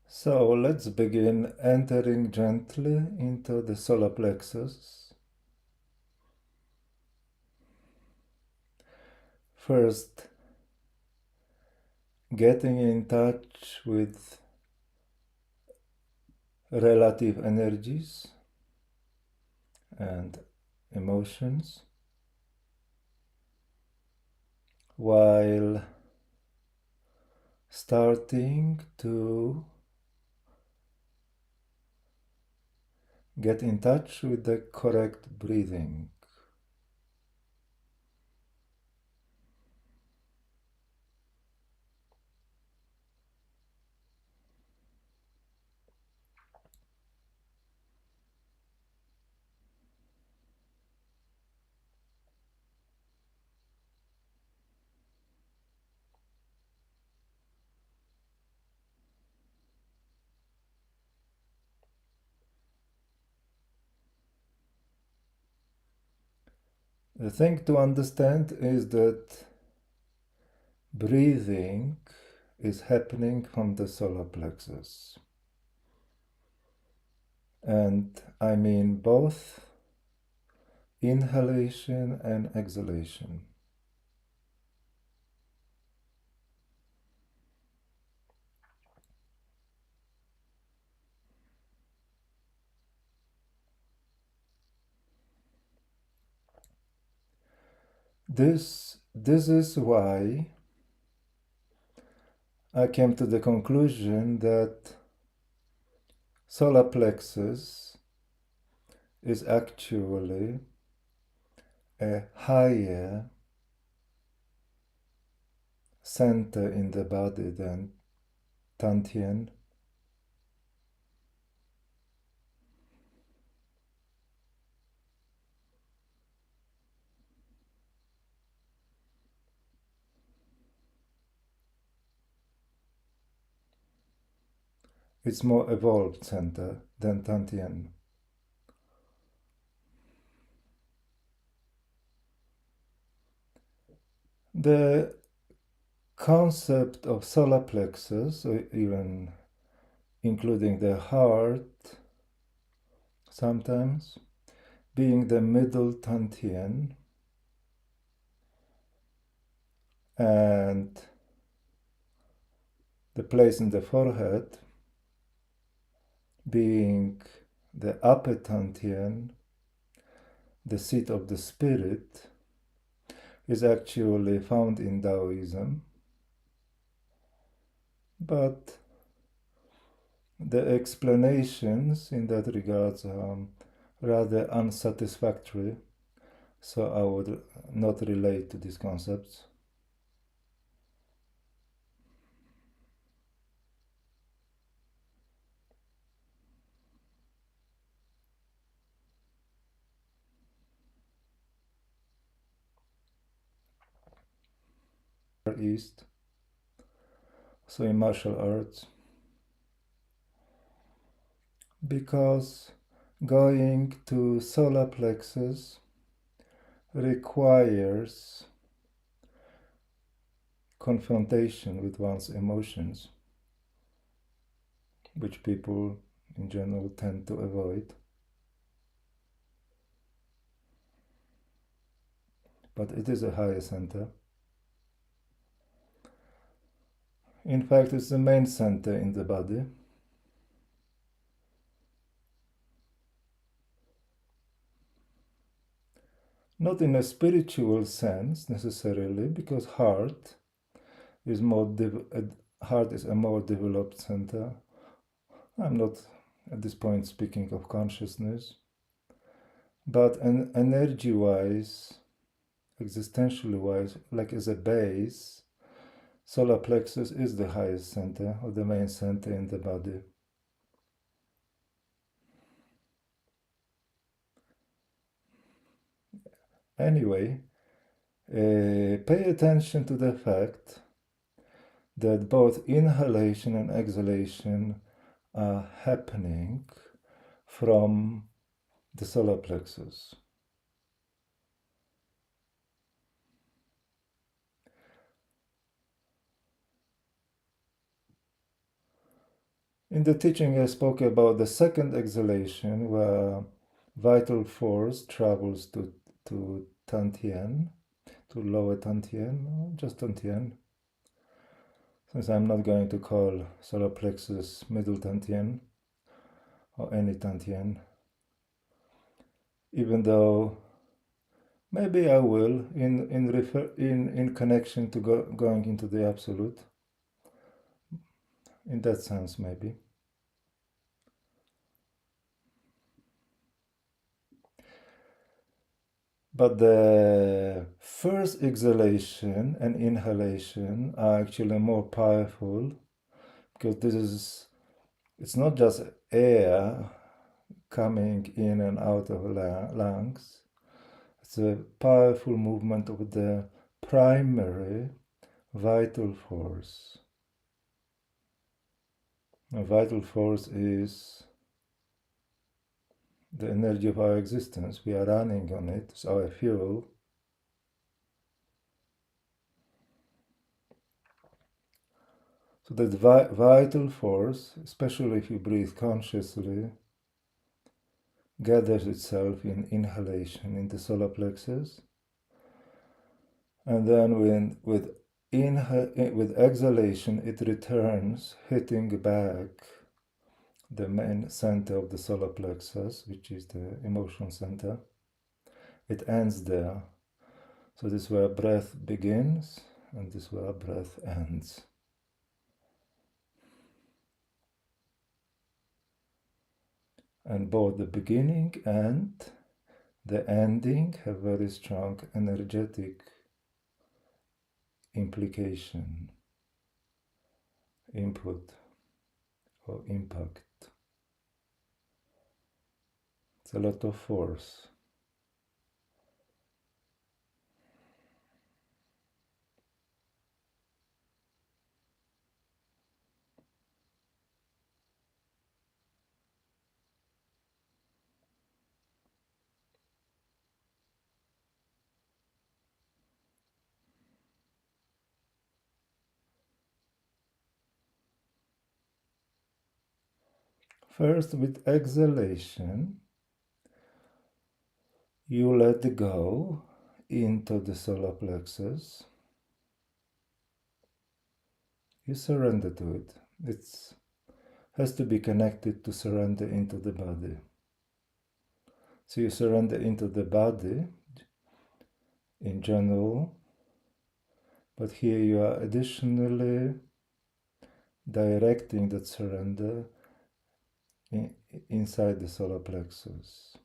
So let's begin entering gently into the solar plexus. First, getting in touch with relative energies and emotions, while starting to get in touch with the correct breathing. The thing to understand is that breathing is happening from the solar plexus. And I mean both inhalation and exhalation. This is why I came to the conclusion that solar plexus is actually a higher center in the body than Tantien. It's more evolved center than Tantien. The concept of solar plexus, or even including the heart, sometimes being the middle Tantien, and the place in the forehead being the upper Tantien, the seat of the spirit, is actually found in Taoism. But the explanations in that regard are rather unsatisfactory, so I would not relate to these concepts. East, so in martial arts, because going to solar plexus requires confrontation with one's emotions, which people in general tend to avoid. But it is a higher center. In fact, it's the main center in the body. Not in a spiritual sense necessarily, because heart is a more developed center. I'm not at this point speaking of consciousness, but energy-wise, existentially wise, like as a base, solar plexus is the highest center or the main center in the body. Anyway, pay attention to the fact that both inhalation and exhalation are happening from the solar plexus. In the teaching, I spoke about the second exhalation, where vital force travels to Tantien, to lower Tantien, just Tantien. Since I'm not going to call solar plexus middle Tantien or any Tantien, even though maybe I will in connection to going into the absolute. In that sense, maybe. But the first exhalation and inhalation are actually more powerful, because it's not just air coming in and out of lungs. It's a powerful movement of the primary vital force. A vital force is the energy of our existence. We are running on it. It's our fuel. So that vital force, especially if you breathe consciously, gathers itself in inhalation in the solar plexus. And then with exhalation, it returns, hitting back the main center of the solar plexus, which is the emotion center. It ends there. So this is where breath begins, and this is where breath ends. And both the beginning and the ending have very strong energetic implication, input, or impact. It's a lot of force. First, with exhalation, you let go into the solar plexus. You surrender to it. It has to be connected to surrender into the body. So you surrender into the body in general, but here you are additionally directing that surrender inside the solar plexus.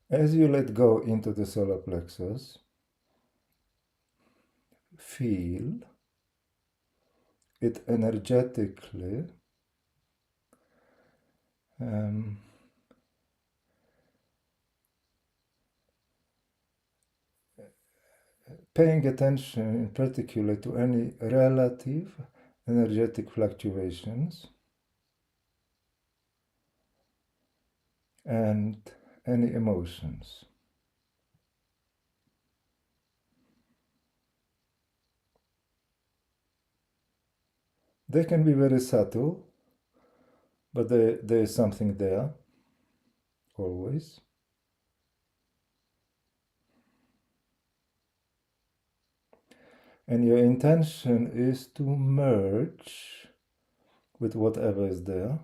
As you let go into the solar plexus, feel it energetically paying attention in particular to any relative energetic fluctuations and any emotions. They can be very subtle, but there is something there, always. And your intention is to merge with whatever is there,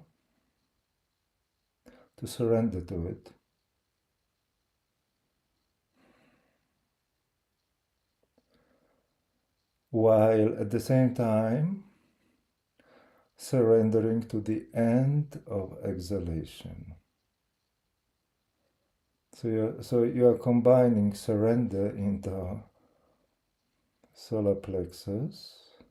to surrender to it. While at the same time surrendering to the end of exhalation. So you are combining surrender into solar plexus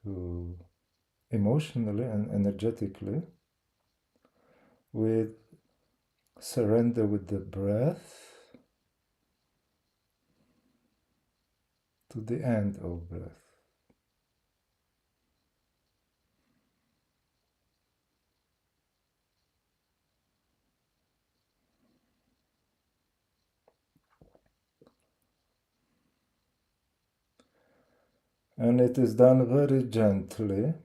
to emotionally and energetically with surrender with the breath to the end of breath. And it is done very gently.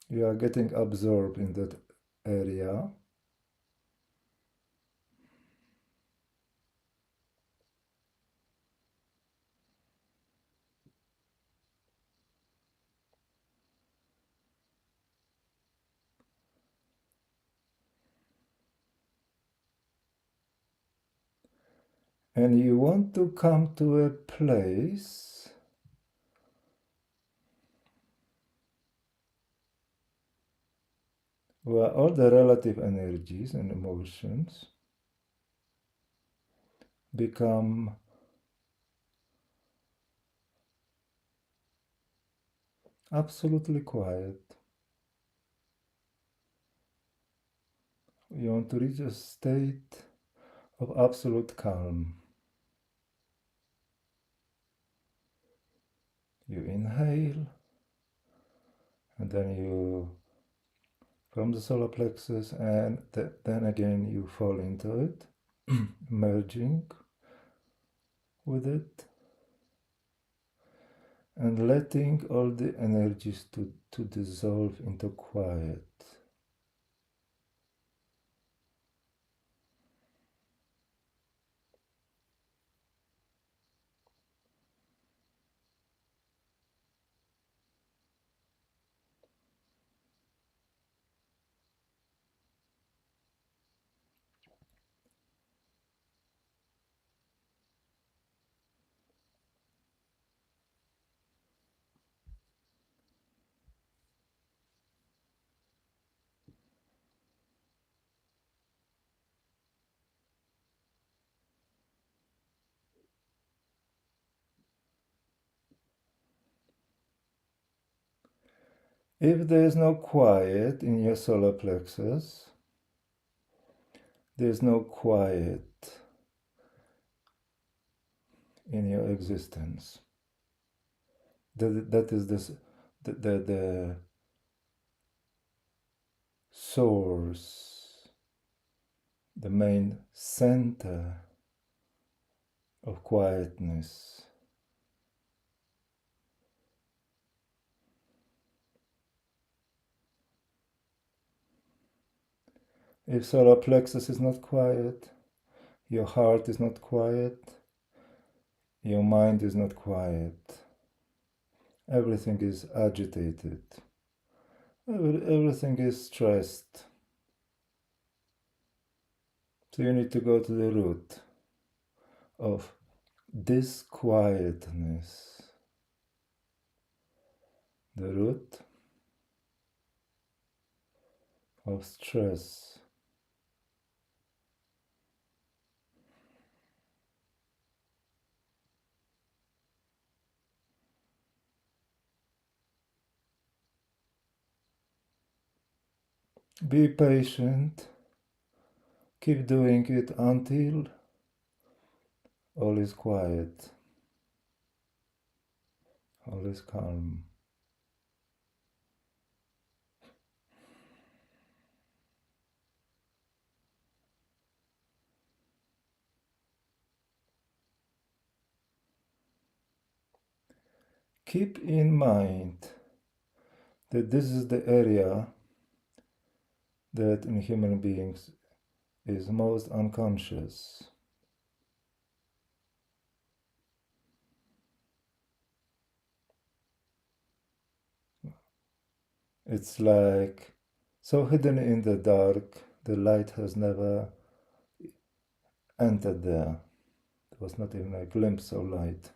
You are getting absorbed in that area. And you want to come to a place where all the relative energies and emotions become absolutely quiet. You want to reach a state of absolute calm. You inhale, and then you from the solar plexus, and then again you fall into it, merging with it, and letting all the energies to dissolve into quiet. If there is no quiet in your solar plexus, there is no quiet in your existence. That is the source, the main center of quietness. If solar plexus is not quiet, your heart is not quiet, your mind is not quiet. Everything is agitated. Everything is stressed. So you need to go to the root of disquietness. The root of stress. Be patient. Keep doing it until all is quiet, all is calm. Keep in mind that this is the area that in human beings is most unconscious. It's like so hidden in the dark, the light has never entered there. There was not even a glimpse of light.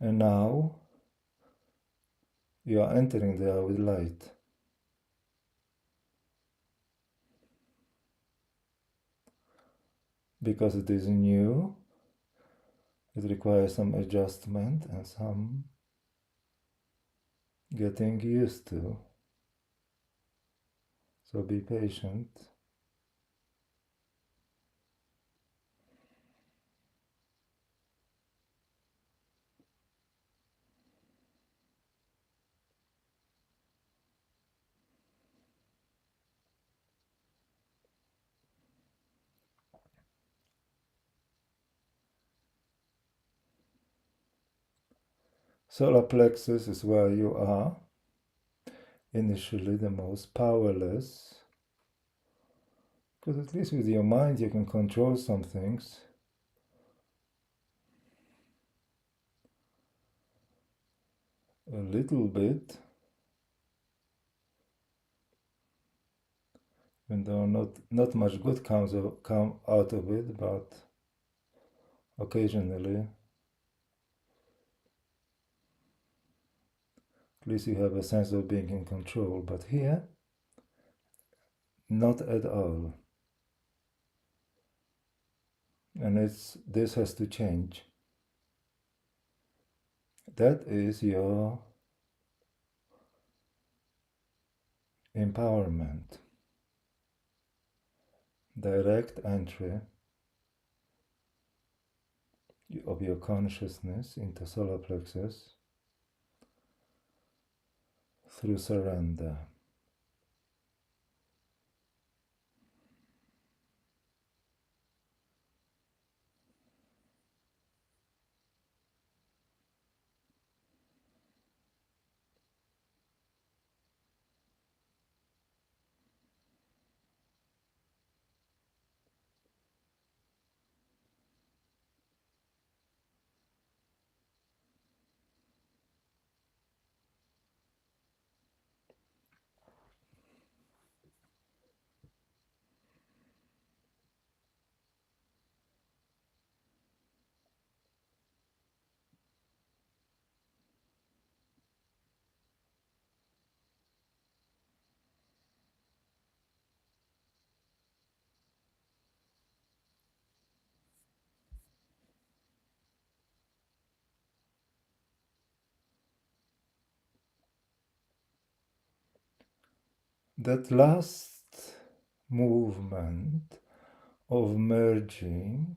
And now you are entering there with light. Because it is new, It requires some adjustment and some getting used to. So be patient. Solar plexus is where you are initially the most powerless, because at least with your mind you can control some things. A little bit, even though not much good come out of it, but occasionally at least you have a sense of being in control. But here, not at all. And this has to change. That is your empowerment. Direct entry of your consciousness into solar plexus through surrender. That last movement of merging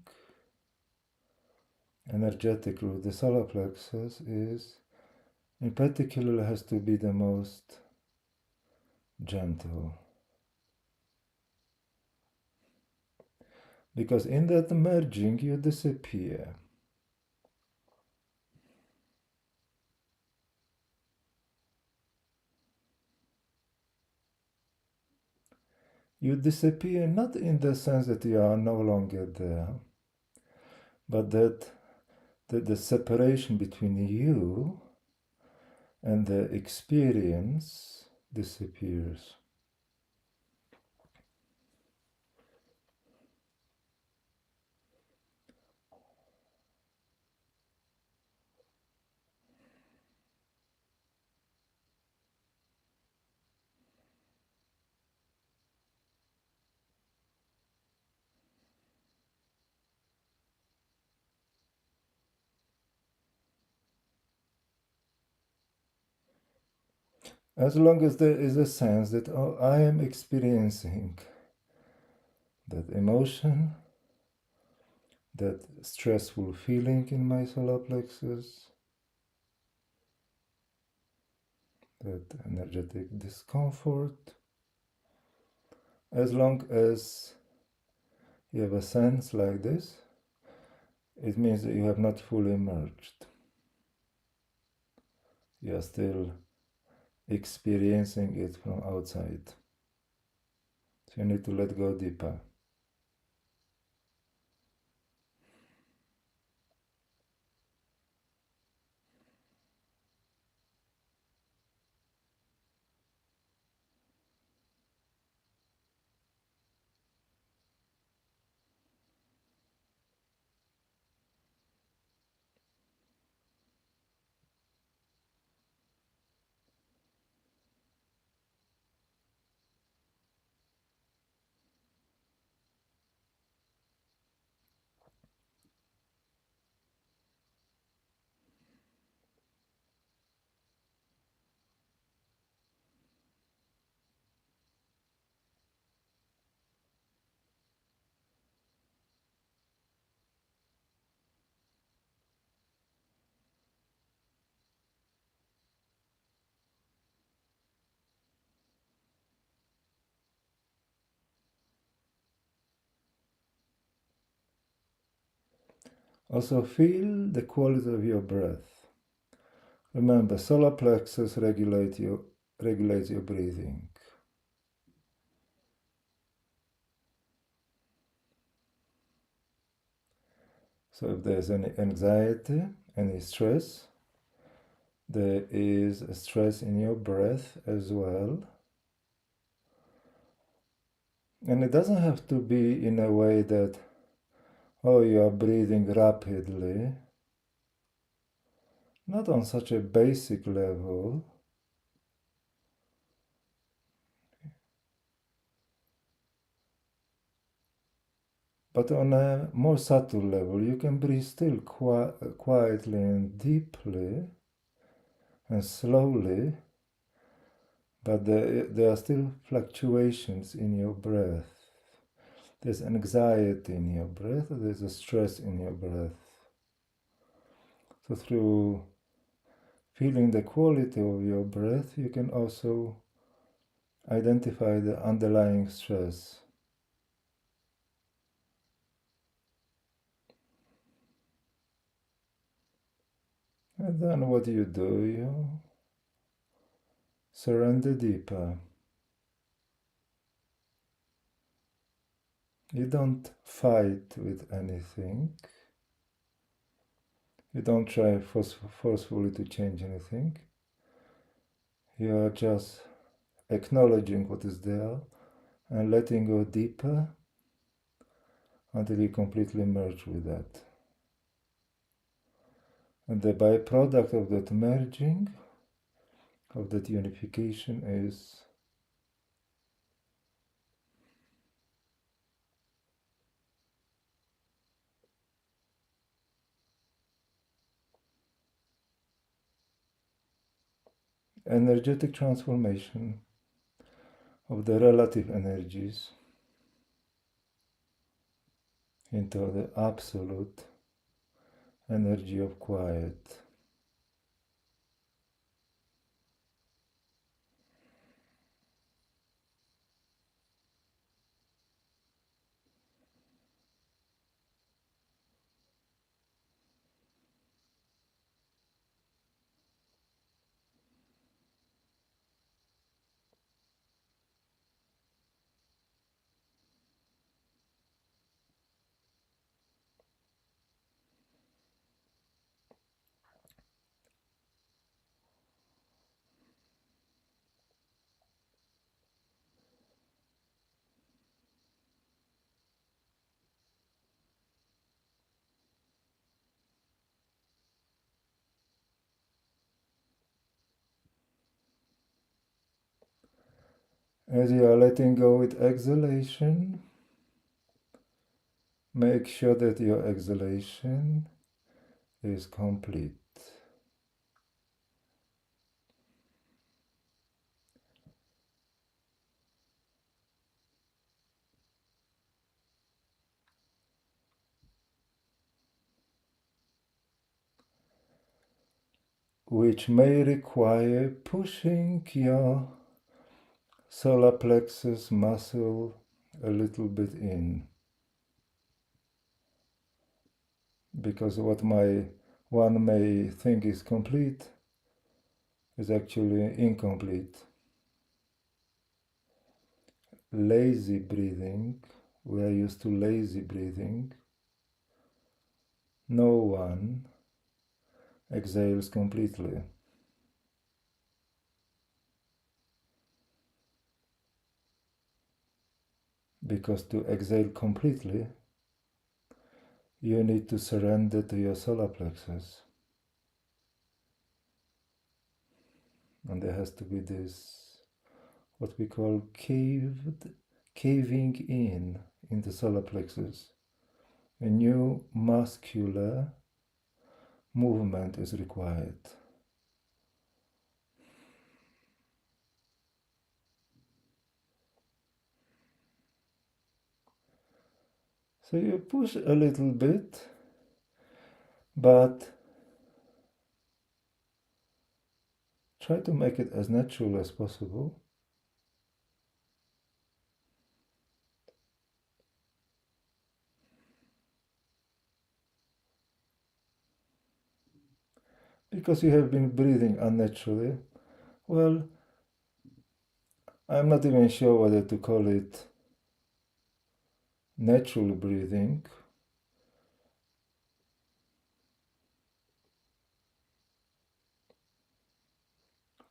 energetically with the solar plexus is, in particular, has to be the most gentle. Because in that merging you disappear. You disappear not in the sense that you are no longer there, but that the separation between you and the experience disappears. As long as there is a sense that, oh, I am experiencing that emotion, that stressful feeling in my solar plexus, that energetic discomfort, as long as you have a sense like this, it means that you have not fully merged. You are still experiencing it from outside. So you need to let go deeper. Also feel the quality of your breath. Remember, solar plexus regulates your breathing. So if there's any anxiety, any stress, there is a stress in your breath as well. And it doesn't have to be in a way that, oh, you are breathing rapidly. Not on such a basic level. But on a more subtle level, you can breathe still quietly and deeply and slowly, but there are still fluctuations in your breath. There's anxiety in your breath, there's a stress in your breath. So through feeling the quality of your breath, you can also identify the underlying stress. And then what do? You surrender deeper. You don't fight with anything. You don't try forcefully to change anything. You are just acknowledging what is there and letting go deeper until you completely merge with that. And the byproduct of that merging, of that unification, is energetic transformation of the relative energies into the absolute energy of quiet. As you are letting go with exhalation, make sure that your exhalation is complete. Which may require pushing your solar plexus muscle a little bit in. Because what one may think is complete is actually incomplete. Lazy breathing, we are used to lazy breathing. No one exhales completely. Because to exhale completely, you need to surrender to your solar plexus. And there has to be this, what we call caving in the solar plexus. A new muscular movement is required. So you push a little bit, but try to make it as natural as possible. because you have been breathing unnaturally. Well, I'm not even sure whether to call it natural breathing.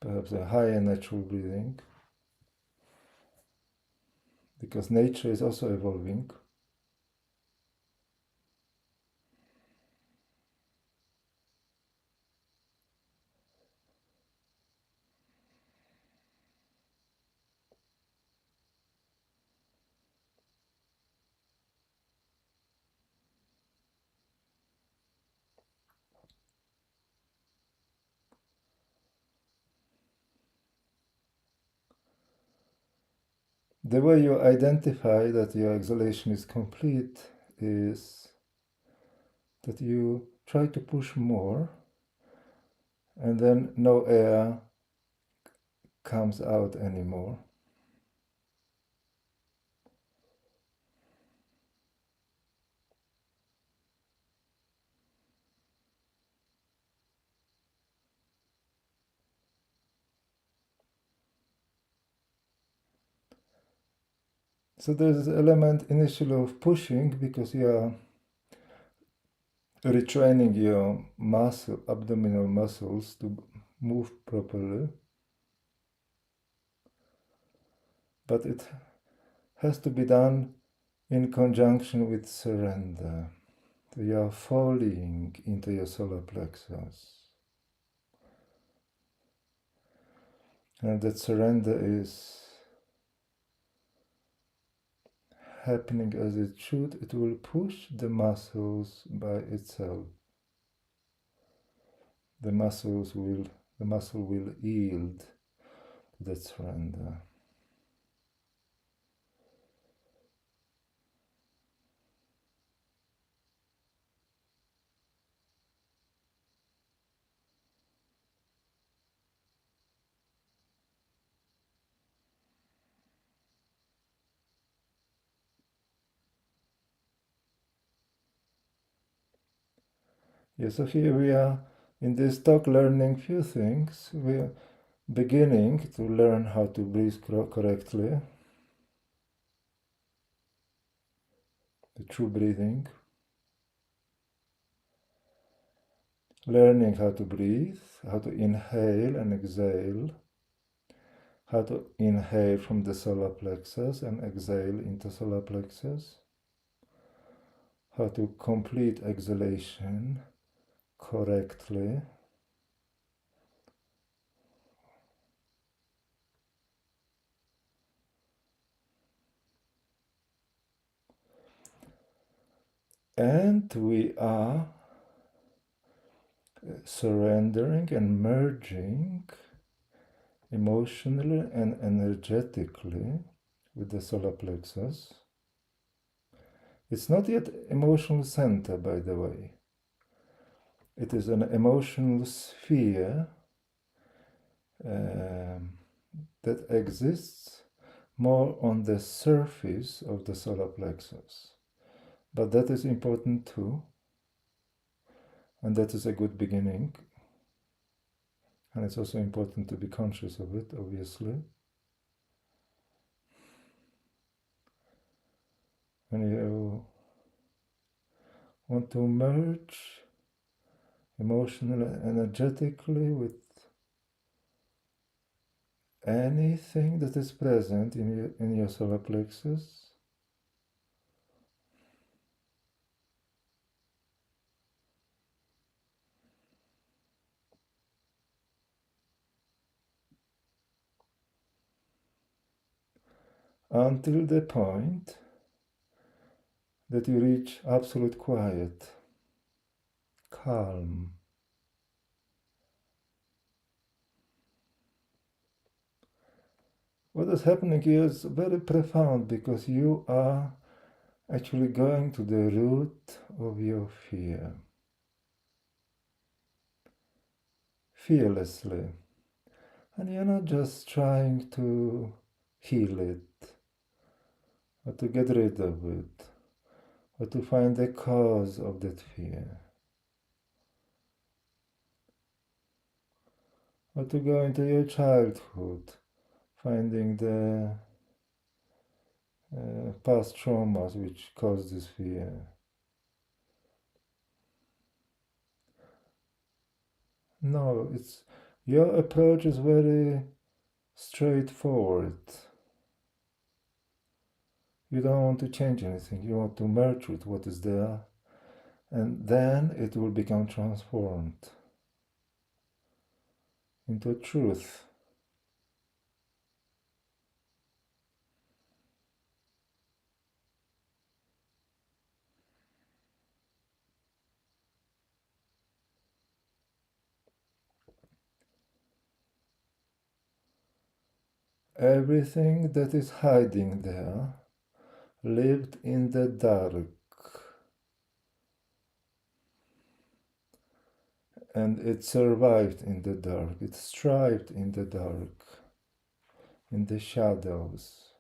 Perhaps a higher natural breathing, because nature is also evolving. The way you identify that your exhalation is complete is that you try to push more, and then no air comes out anymore. So there's this element initially of pushing because you are retraining your abdominal muscles to move properly. But it has to be done in conjunction with surrender. So you are falling into your solar plexus. And that surrender is happening as it should. It will push the muscles by itself. The muscle will yield to that surrender. Yes, so here we are in this talk learning few things. We are beginning to learn how to breathe correctly, the true breathing. Learning how to breathe, how to inhale and exhale, how to inhale from the solar plexus and exhale into solar plexus, how to complete exhalation correctly. And we are surrendering and merging emotionally and energetically with the solar plexus. It's not yet emotional center, by the way. It is an emotional sphere that exists more on the surface of the solar plexus. But that is important too, and that is a good beginning. And it's also important to be conscious of it, obviously. When you want to merge emotionally and energetically with anything that is present in your solar plexus, until the point that you reach absolute quiet, calm. What is happening here is very profound because you are actually going to the root of your fear. Fearlessly. And you're not just trying to heal it, or to get rid of it, or to find the cause of that fear. or to go into your childhood, finding the past traumas which cause this fear. No, it's your approach is very straightforward. You don't want to change anything. You want to merge with what is there, and then it will become transformed into truth. Everything that is hiding there lived in the dark, and it survived in the dark. It thrived in the dark, in the shadows.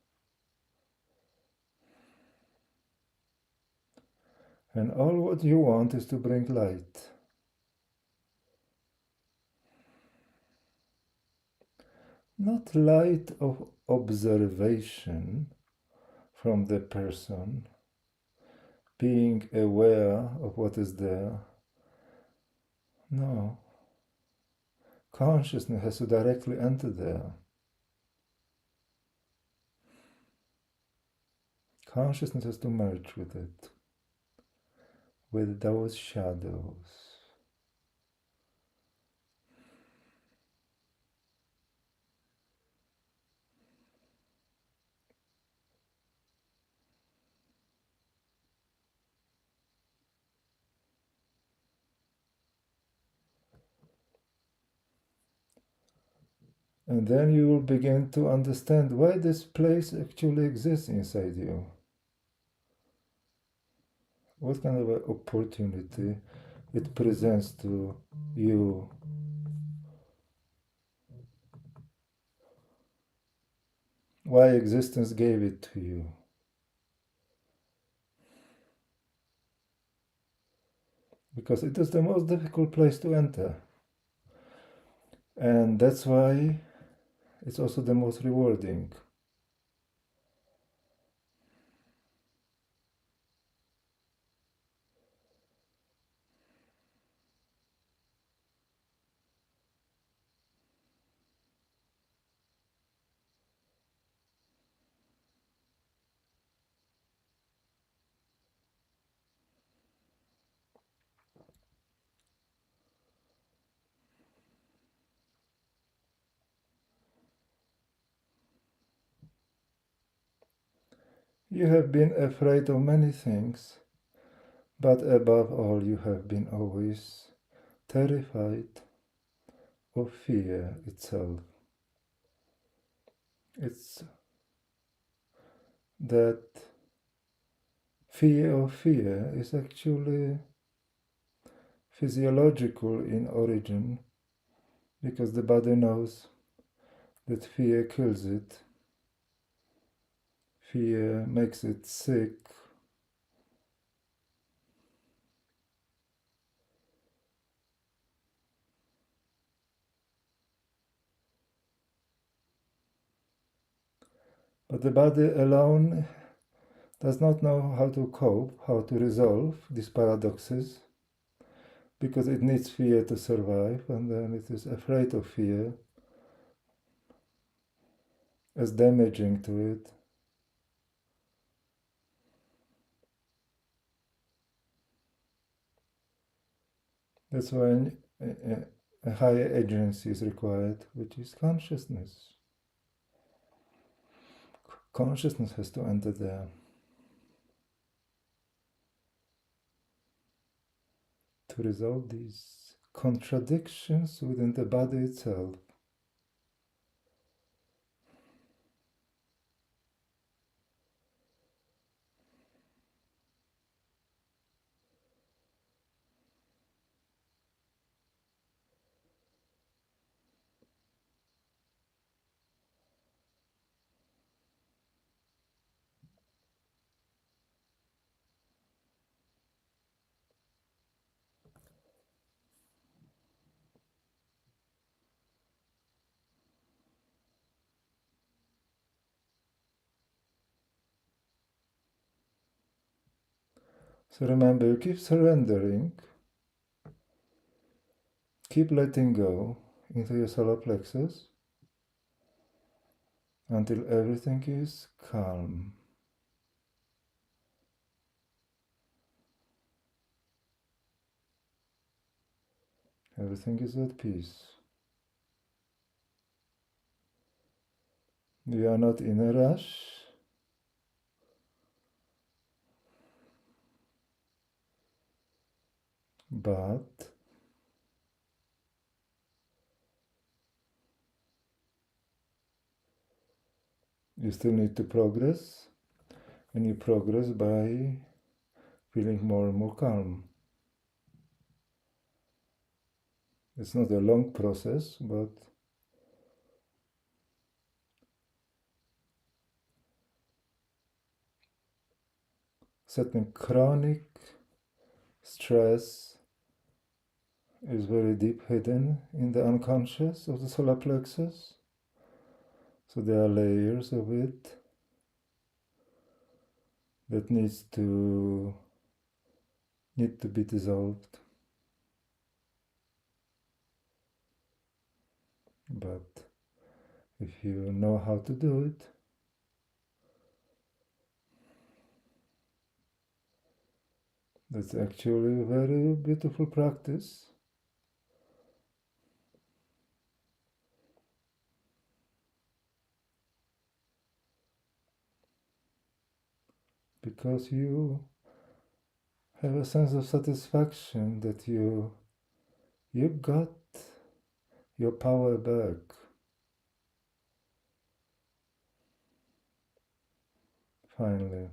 And all what you want is to bring light. Not light of observation from the person, being aware of what is there. No. Consciousness has to directly enter there. Consciousness has to merge with it, with those shadows. And then you will begin to understand why this place actually exists inside you. What kind of an opportunity it presents to you. Why existence gave it to you. Because it is the most difficult place to enter. And that's why it's also the most rewarding. You have been afraid of many things, but above all, you have been always terrified of fear itself. It's that fear of fear is actually physiological in origin, because the body knows that fear kills it. Fear makes it sick. But the body alone does not know how to cope, how to resolve these paradoxes, because it needs fear to survive, and then it is afraid of fear as damaging to it. That's why a higher agency is required, which is consciousness. Consciousness has to enter there to resolve these contradictions within the body itself. So remember, you keep surrendering, keep letting go into your solar plexus until everything is calm. Everything is at peace. We are not in a rush, but you still need to progress, and you progress by feeling more and more calm. It's not a long process, but certain chronic stress is very deep hidden in the unconscious of the solar plexus. So there are layers of it that need to be dissolved. But if you know how to do it, that's actually a very beautiful practice. Because you have a sense of satisfaction that you got your power back. Finally.